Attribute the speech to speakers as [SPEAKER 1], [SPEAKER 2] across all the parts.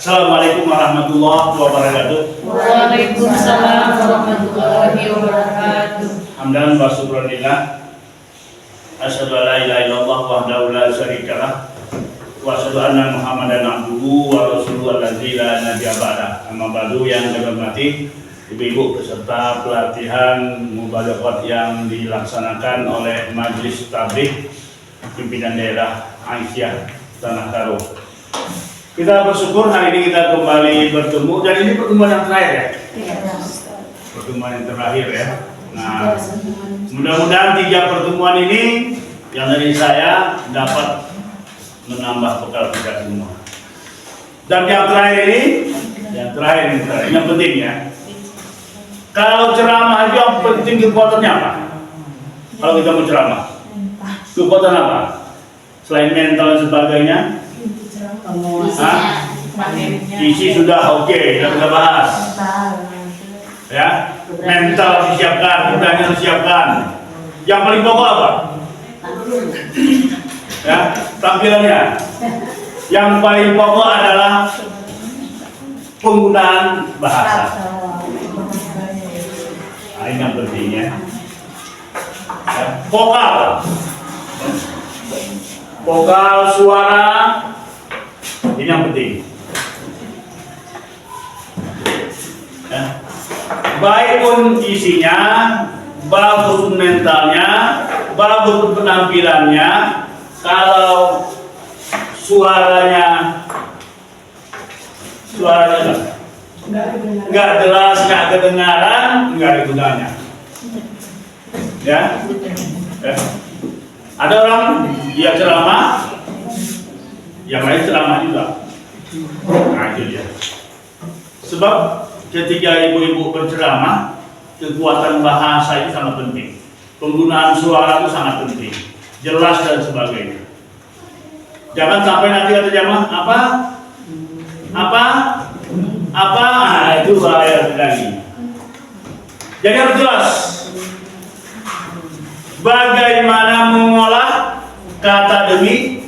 [SPEAKER 1] Assalamualaikum warahmatullahi wabarakatuh.
[SPEAKER 2] Waalaikumsalam warahmatullahi wabarakatuh.
[SPEAKER 1] Hamdan wa syukranillah. Asyhadu an la ilaha illallah wahdahu la syarika lah. Wa asyhadu anna Muhammadan abduhu wa rasuluhu allazi la nabiyya ba'da. Amma ba'du, yang kami hormati Ibu-ibu peserta pelatihan mubalaghah yang dilaksanakan oleh Majelis Tabligh Pimpinan Daerah Aisyah Tanah Karo. Kita bersyukur hari ini kita kembali bertemu, dan ini pertemuan yang terakhir ya. Pertemuan yang terakhir ya. Nah, mudah-mudahan 3 pertemuan ini yang dari saya dapat menambah bekal kita semua. Dan yang terakhir ini, yang penting ya. Kalau ceramah itu yang penting kekuatannya apa? Kalau kita mau ceramah, kekuatan apa? Selain mental dan sebagainya, isi sudah oke, kita bahas. Ya, mental disiapkan, budaya disiapkan. Yang paling pokok apa? Ya, tampilannya. Yang paling pokok adalah penggunaan bahasa. Nah, ini yang pentingnya. Ya, vokal suara, ini yang penting. Ya. Baik pun isinya, bagus mentalnya, bagus penampilannya, kalau suaranya nggak jelas, nggak kedengaran, nggak ada gunanya. Ya. Ada orang dia ceramah, yang lain ceramah juga. Nah, itu dia. Sebab ketika ibu-ibu berceramah, kekuatan bahasa itu sangat penting. Penggunaan suara itu sangat penting. Jelas dan sebagainya. Jangan sampai nanti kata jamaah nah, itu bahaya lagi. Jadi harus jelas bagaimana mengolah kata demi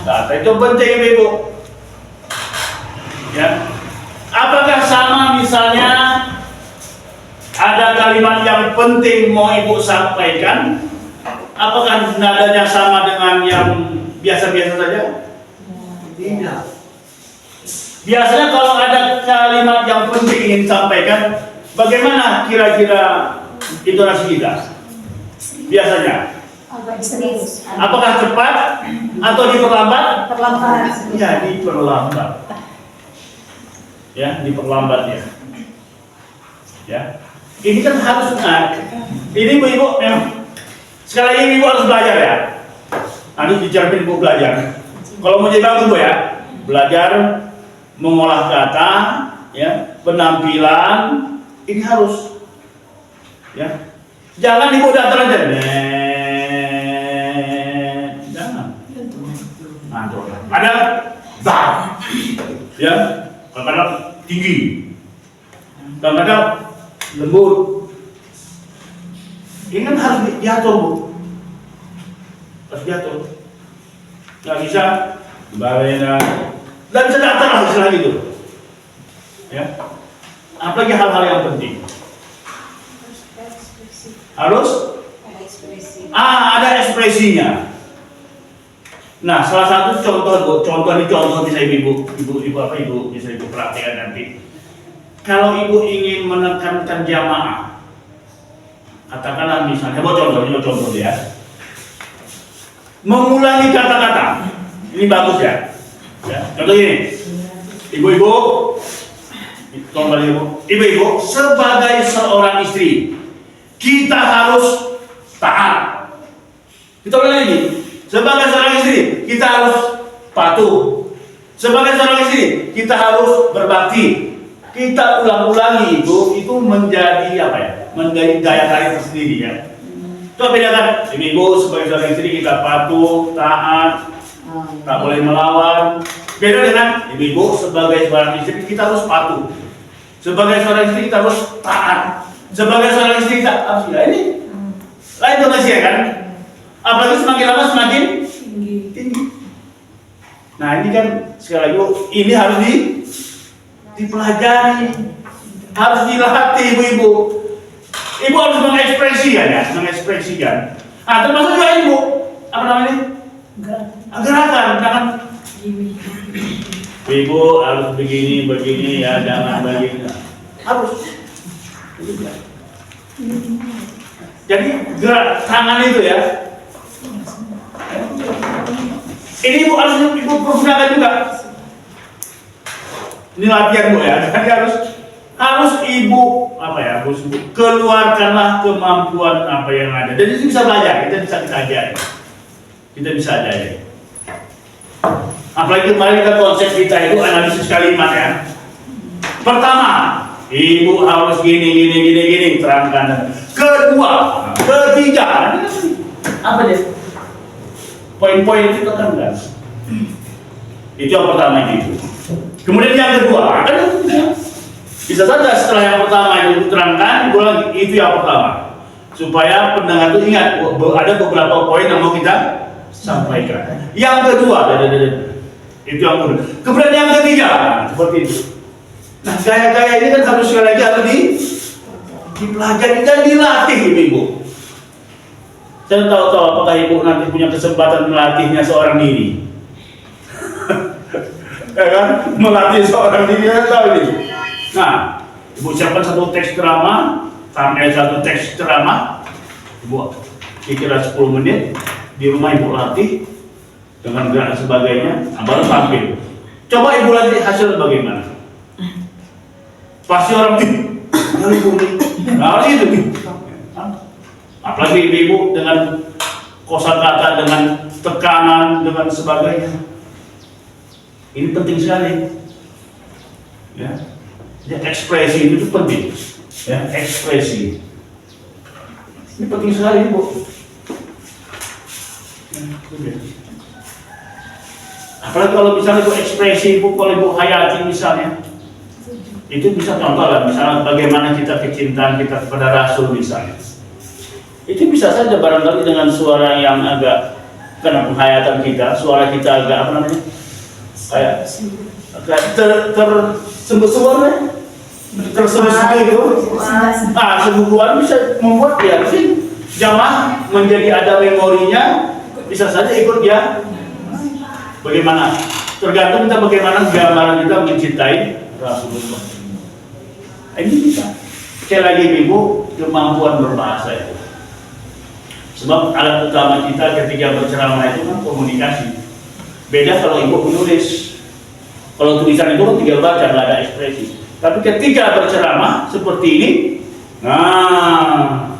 [SPEAKER 1] kata, itu penting ibu. Ya, apakah sama misalnya ada kalimat yang penting mau ibu sampaikan, apakah nadanya sama dengan yang biasa-biasa saja? Tidak. Biasanya kalau ada kalimat yang penting ingin disampaikan, bagaimana kira-kira intonasi kita? Biasanya apakah cepat atau diperlambat? Perlambat. Ya, diperlambat. Ya, diperlambat ya. Ya. Ini kan harus ini ibu memang sekali lagi ibu harus belajar ya. Harus dicermin ibu belajar. Kalau mau jadi bagus bu ya, belajar mengolah kata, ya, penampilan ini harus, ya. Jangan ibu datang aja, jangan. Ada bar, ya, kadang-kadang tinggi, kadang-kadang lembut. Ini kan harus diatur bu, harus diatur. Nggak bisa bagaimana. Dan sedatar lah istilah gitu, ya. Apalagi hal-hal yang penting harus ada ekspresinya. Nah, salah satu contoh bisa ibu bisa ibu perhatikan nanti. Kalau ibu ingin menekankan jamaah, katakanlah misalnya, contoh ya, mengulangi kata-kata, ini bagus ya. Ya, contoh ini, ibu-ibu sebagai seorang istri, kita harus taat. Kita ulang lagi, sebagai seorang istri, kita harus patuh. Sebagai seorang istri, kita harus berbakti. Kita ulang-ulangi itu menjadi apa ya? Menjadi daya tarik tersendiri ya. Coba bedakan, ibu sebagai seorang istri kita patuh, taat, tak boleh melawan. Beda dengan ibu sebagai seorang istri kita harus patuh. Sebagai seorang istri kita harus taat. Sebagai seorang istri kita harus ini. Lain donasi ya kan? Apalagi semakin lama semakin tinggi. Nah ini kan sekali lagi ini harus dipelajari, harus dilatih ibu-ibu. Ibu harus mengekspresikan ya, mengekspresikan. Termasuk juga ibu, apa namanya? Gerakan, jangan. Ibu harus begini ya, jangan begini. Harus. Jadi gerak tangan itu ya. Ini ibu harus ibu pergunakan juga. Ini latihan bu ya. Jadi harus ibu apa ya? Harus ibu keluarkanlah kemampuan apa yang ada. Jadi itu bisa belajar. Kita ajari. Kita bisa ajari. Apalagi kemarin kita konsep kita itu analisis kalimat ya. Pertama, ibu harus gini terangkan. Kedua, ketiga, apa dia? Poin-poin itu kan enggak. Itu yang pertama itu. Kemudian yang kedua, bisa saja setelah yang pertama itu terangkan, itu yang pertama. Supaya pendengar itu ingat ada beberapa poin yang mau kita sampaikan. Yang kedua, itu yang kedua. Kemudian yang ketiga, seperti itu. Nah, gaya-gaya ini kan harus sekali lagi harus dipelajari dan dilatih ibu. Saya tahu apakah ibu nanti punya kesempatan melatihnya seorang diri. Ya kan? Melatih seorang diri, saya tahu ini. Nah, ibu siapkan satu teks drama, satu teks drama, ibu kira 10 menit di rumah ibu latih dengan gerak dan sebagainya, baru tampil. Coba ibu latih hasil bagaimana? Pasti orang ibu harus itu. Apalagi ibu dengan kosakata, dengan tekanan, dengan sebagainya. Ini penting sekali. Ya. Ya, ekspresi itu penting. Ya, ekspresi. Ini penting sekali, Bu. Ya, apalagi kalau misalnya itu ekspresi ibu, kalau ibu hayati misalnya, itu bisa contoh lah, misalnya bagaimana kita kecintaan kita kepada Rasul misalnya. Itu bisa saja barangkali dengan suara yang agak, karena penghayatan kita, suara kita agak apa namanya, kayak tersembunyi gitu. Sembunyian bisa membuat dia mungkin jamaah menjadi ada memorinya, bisa saja ikut dia. Bagaimana? Tergantung kita bagaimana gambaran kita mencintai Rasulullah. Ini bisa. Sekali lagi ibu, kemampuan berbahasa itu. Sebab alat utama kita ketika berceramah itu kan komunikasi. Beda kalau ibu menulis. Kalau tulisan itu kan tinggal baca, nggak ada ekspresi. Tapi ketika berceramah seperti ini, nah,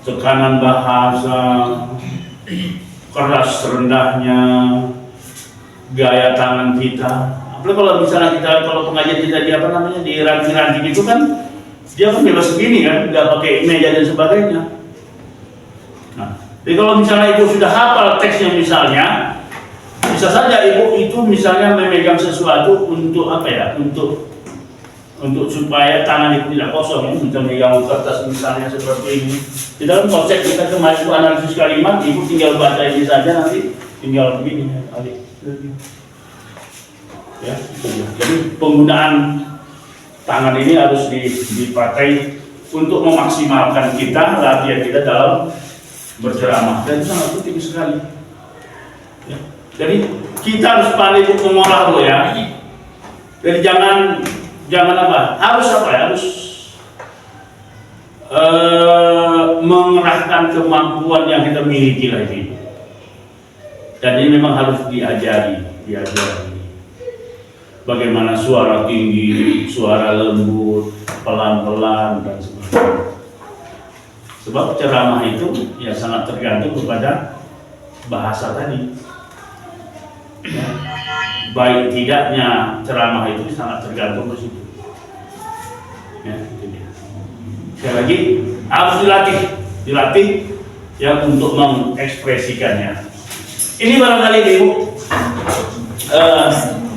[SPEAKER 1] tekanan bahasa, keras rendahnya, gaya tangan kita. Apalagi kalau misalnya kalau pengajian kita di apa namanya di ranting-ranting itu kan dia kan bebas begini kan, nggak pakai meja dan sebagainya. Nah, jadi kalau misalnya ibu sudah hafal teksnya misalnya, bisa saja ibu itu misalnya memegang sesuatu untuk apa ya, untuk supaya tangan itu tidak kosong, ya, untuk memegang kertas misalnya seperti ini. Di dalam konsep kita kemarin itu analisis kalimat, ibu tinggal baca ini saja nanti tinggal begini adik. Ya, jadi penggunaan tangan ini harus dipakai untuk memaksimalkan kita latihan kita dalam berceramah, dan itu sangat penting sekali. Ya. Jadi kita harus pandai untuk mengolah lo ya. Jadi jangan apa? Harus apa ya? Harus mengerahkan kemampuan yang kita miliki lagi. Dan ini memang harus diajari. Bagaimana suara tinggi, suara lembut, pelan-pelan dan sebagainya. Sebab ceramah itu ya sangat tergantung kepada bahasa tadi. Ya. Baik tidaknya ceramah itu sangat tergantung ke situ. Ya, itu dia. Sekali lagi harus dilatih ya untuk mengekspresikannya. Ini barangkali ibu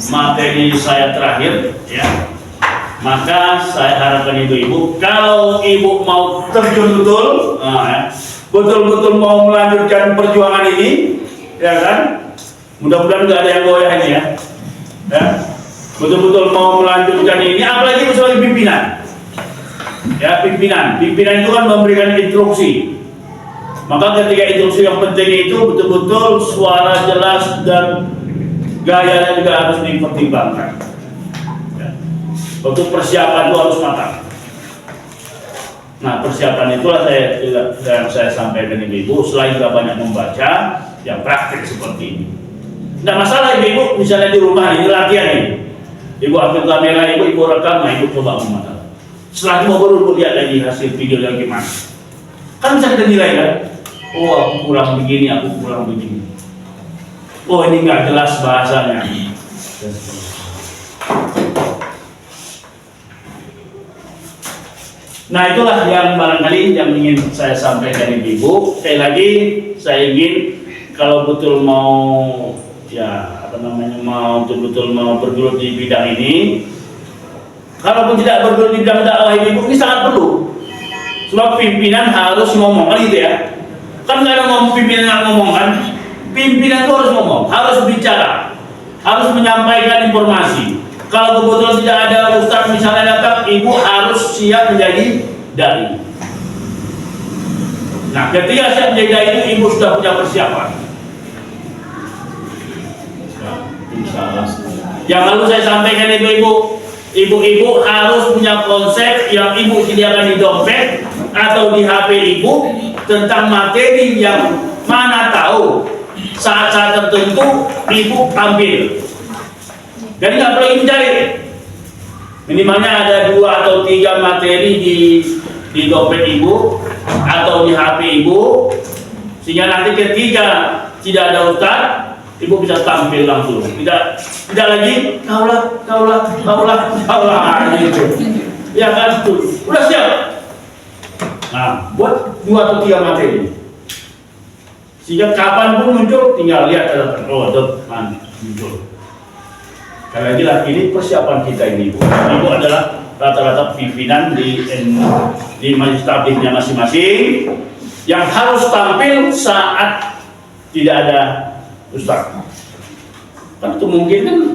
[SPEAKER 1] materi saya terakhir ya. Maka saya harapkan ibu kalau ibu mau terjun betul mau melanjutkan perjuangan ini, ya kan? Mudah-mudahan nggak ada yang goyah ini ya. betul-betul mau melanjutkan ini, apalagi sebagai pimpinan. Ya, pimpinan itu kan memberikan instruksi. Maka ketika instruksi yang penting itu betul-betul suara jelas dan gayanya juga harus dipertimbangkan. Ya. Untuk persiapan itu harus matang. Nah, persiapan itulah saya sampaikan ibu-ibu. Selain juga banyak membaca yang praktik seperti ini. Tidak masalah ibu-ibu, misalnya di rumah ini latihan ini. Ibu ambil kamera, ibu rekam, nah ibu coba memantau. Setelah itu baru lihat lagi hasil video yang gimana. Kan bisa kita nilai kan? Oh, aku kurang begini, aku kurang begini. Oh, ini nggak jelas bahasanya. Nah, itulah yang barangkali yang ingin saya sampaikan ibu. Sekali lagi saya ingin kalau betul mau mau betul-betul mau bergelut di bidang ini, kalaupun tidak bergelut di bidang dakwah ibu ini sangat perlu. Sebab pimpinan harus ngomong kan gitu ya. Kan nggak ada ngomong pimpinan yang ngomong kan. Pimpinan itu harus ngomong, harus bicara, harus menyampaikan informasi. Kalau kebetulan tidak ada ustaz misalnya datang, ibu harus siap menjadi dai. Nah, ketika siap menjadi dai, ibu sudah punya persiapan. Nah, insyaallah. Yang lalu saya sampaikan ibu-ibu harus punya konsep yang ibu sediakan di dompet atau di HP ibu tentang materi yang mana tahu saat-saat tertentu ibu tampil. Jadi nggak perlu mencari. Minimalnya ada 2 atau 3 materi di dompet ibu atau di HP ibu, sehingga nanti ketika tidak ada ustaz, ibu bisa tampil langsung. Tidak lagi kaulah gitu. Ya kan tuh. Udah siap. Nah, buat 2 atau 3 materi. Sehingga kapanpun muncul, tinggal lihat depan muncul. Sekali lagi ini persiapan kita ini, ibu adalah rata-rata pimpinan di majelis tabligh-nya masing-masing yang harus tampil saat tidak ada ustaz. Kan itu mungkin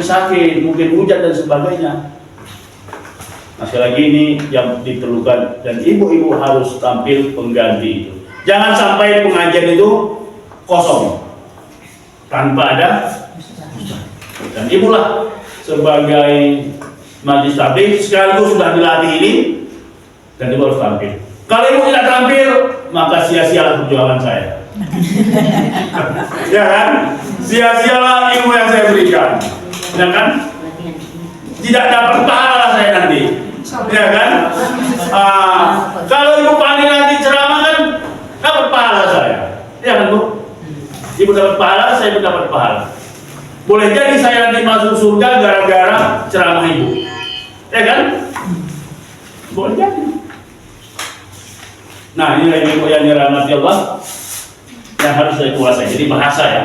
[SPEAKER 1] sakit, mungkin hujan dan sebagainya. Nah, sekali lagi ini yang diperlukan dan ibu-ibu harus tampil pengganti itu. Jangan sampai pengajian itu kosong tanpa ada. Dan ibulah sebagai majelis tabligh sekaligus sudah dilatih ini dan ibu harus tampil. Kalau ibu tidak tampil, maka sia-sialah perjuangan saya. Ya kan? Sia-sialah ilmu yang saya berikan. Ya kan? Tidak dapat pahala saya nanti. Ya kan? Kalau ibu paling nanti ceramah kan dapat pahala saya. Ya kan, Bu? Ibu dapat pahala, saya pun dapat pahala. Boleh jadi saya nanti masuk surga gara-gara ceramah ibu. Ya kan? Boleh jadi. Nah, ini ibu yang dirahmati Allah yang harus saya kuasai. Jadi bahasa ya.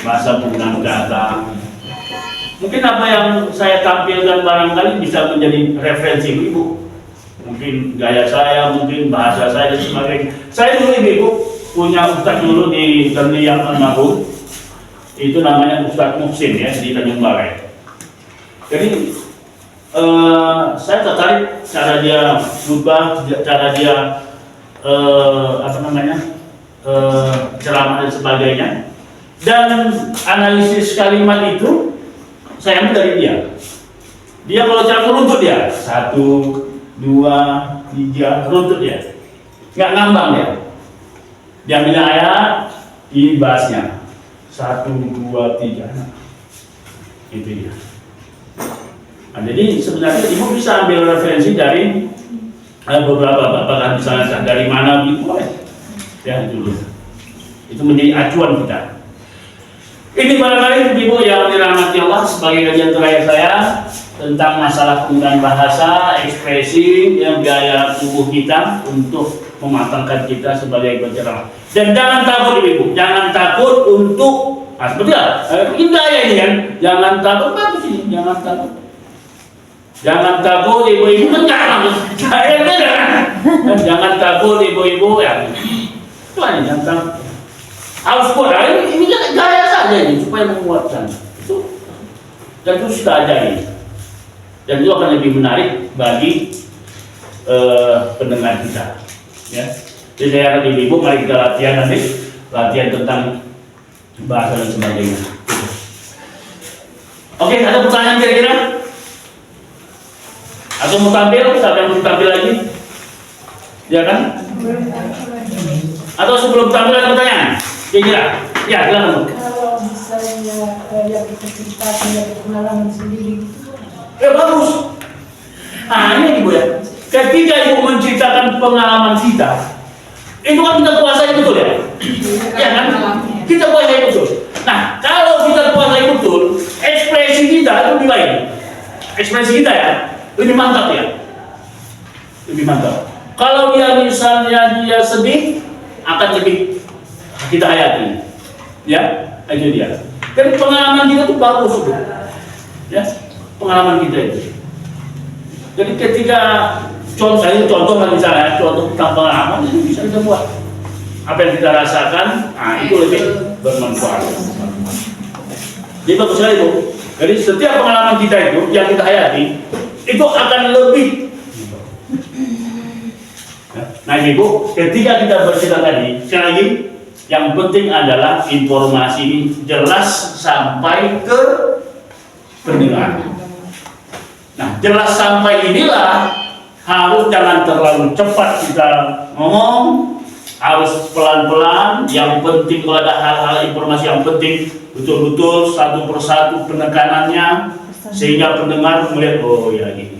[SPEAKER 1] Bahasa penggunaan kata. Mungkin apa yang saya tampilkan barangkali bisa menjadi referensi ibu. Mungkin gaya saya, mungkin bahasa saya dan sebagainya. Saya dulu ibu punya ustaz dulu di Tanjung Almarhum. Itu namanya Ustaz Muhsin ya di Tanjung Balai. Jadi saya tertarik cara dia khutbah, cara dia ceramah dan sebagainya. Dan analisis kalimat itu saya ambil dari dia. Dia kalau ceramah runtut dia 1, 2, 3 runtut dia, nggak ngambang dia. Dia ambil ayat, ini bahasnya 1, 2, 3. Itu dia. Nah, jadi sebenarnya ibu bisa ambil referensi dari beberapa apakah misalnya dari mana gitu boleh. Ya dulu. Itu menjadi acuan kita. Ini barangkali ibu yang dirahmati Allah sebagai kajian terakhir saya tentang masalah penggunaan bahasa, ekspresi, yang gaya tubuh kita untuk mematangkan kita sebagai penceramah. Dan jangan takut ibu, jangan takut untuk seperti apa? Indah ya ini kan, jangan takut bagus ini, jangan takut. Jangan takut ibu-ibu mencaram, saya benar. Jangan takut ibu-ibu ya. Itu aja jangan takut. Harus kuat, ini gaya saja ini supaya menguatkan. Itu Dan itu sudah ajaib. Dan itu akan lebih menarik bagi pendengar kita. Ya. Jadi saya akan ibu, mari kita latihan nanti, latihan tentang bahasa dan sebagainya. Oke, ada pertanyaan kira-kira? Atau mau tampil? Siapa yang mau tampil lagi? Ya kan? Atau sebelum tampil ada pertanyaan? Kira-kira? Ya, silakan.
[SPEAKER 3] Kalau misalnya kayak kita cerita punya pengalaman sendiri gitu.
[SPEAKER 1] Bagus. Nah, ini ibu ya. Ketika ibu menceritakan pengalaman kita, itu kan kita kuasai betul ya? Ya kan? Kita kuasai betul. Nah, kalau kita kuasai betul, ekspresi kita itu lebih baik. Ekspresi kita ya, lebih mantap ya. Lebih mantap. Kalau dia misalnya dia sedih, akan lebih kita hayati. Ya, itu dia. Dan pengalaman kita itu bagus tuh. Ya, pengalaman kita itu. Jadi ketika contoh misalnya contoh tentang pengalaman itu bisa kita buat. Apa yang kita rasakan, nah itu lebih bermanfaat. Jadi bagus sekali Bu. Jadi setiap pengalaman kita itu yang kita hayati itu akan lebih. Nah Ibu, ketika kita bercerita tadi, sekali lagi yang penting adalah informasi ini jelas sampai ke pendengar. Nah, jelas sampai inilah harus jangan terlalu cepat kita ngomong, harus pelan-pelan. Yang penting kalau ada hal-hal informasi yang penting betul-betul satu persatu penekanannya sehingga pendengar melihat oh ya gini.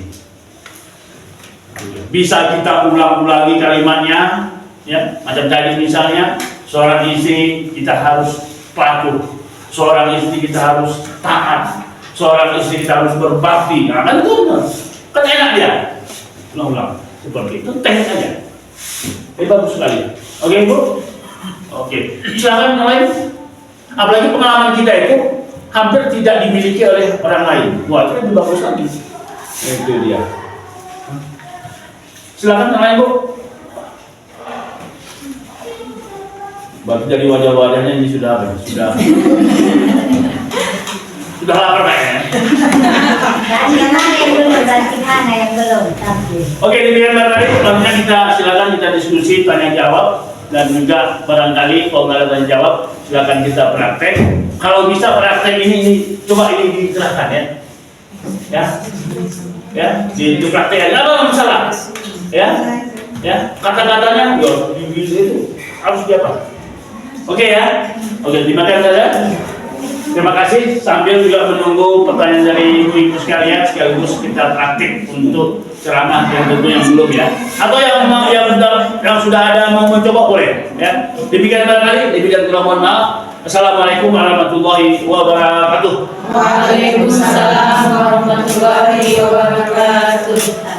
[SPEAKER 1] Bisa kita ulang-ulangi kalimatnya, ya macam tadi misalnya seorang istri kita harus patuh, seorang istri kita harus taat, seorang istri kita harus berbakti. Nah, kan itu kan enak dia. Ulang-ulang seperti itu teknik aja. Bagus sekali. Oke Bu? Oke. Silakan yang lain. Apalagi pengalaman kita itu hampir tidak dimiliki oleh orang lain. Wah, itu lebih bagus lagi. Itu dia. Silakan yang lain Bu. Baru dari wajah-wajahnya ini sudah apa? Sudah lapar kayaknya.
[SPEAKER 3] Yang belum tampil.
[SPEAKER 1] Oke, demikian barangkali selanjutnya kita silakan kita diskusi tanya jawab dan juga barangkali kalau nggak ada tanya jawab silakan kita praktek. Kalau bisa praktek ini coba ini dikerahkan ya, dipraktek aja, apa masalah ya kata-katanya itu harus diapa. Oke ya, oke terima kasih saja. Terima kasih sambil juga menunggu pertanyaan dari ibu-ibu sekalian sekaligus kita praktik untuk ceramah yang tentu yang belum ya atau yang sudah ada mau mencoba boleh ya. Demikian barangkali demikian kurang mohon maaf. Assalamualaikum warahmatullahi wabarakatuh.
[SPEAKER 2] Waalaikumsalam warahmatullahi wabarakatuh.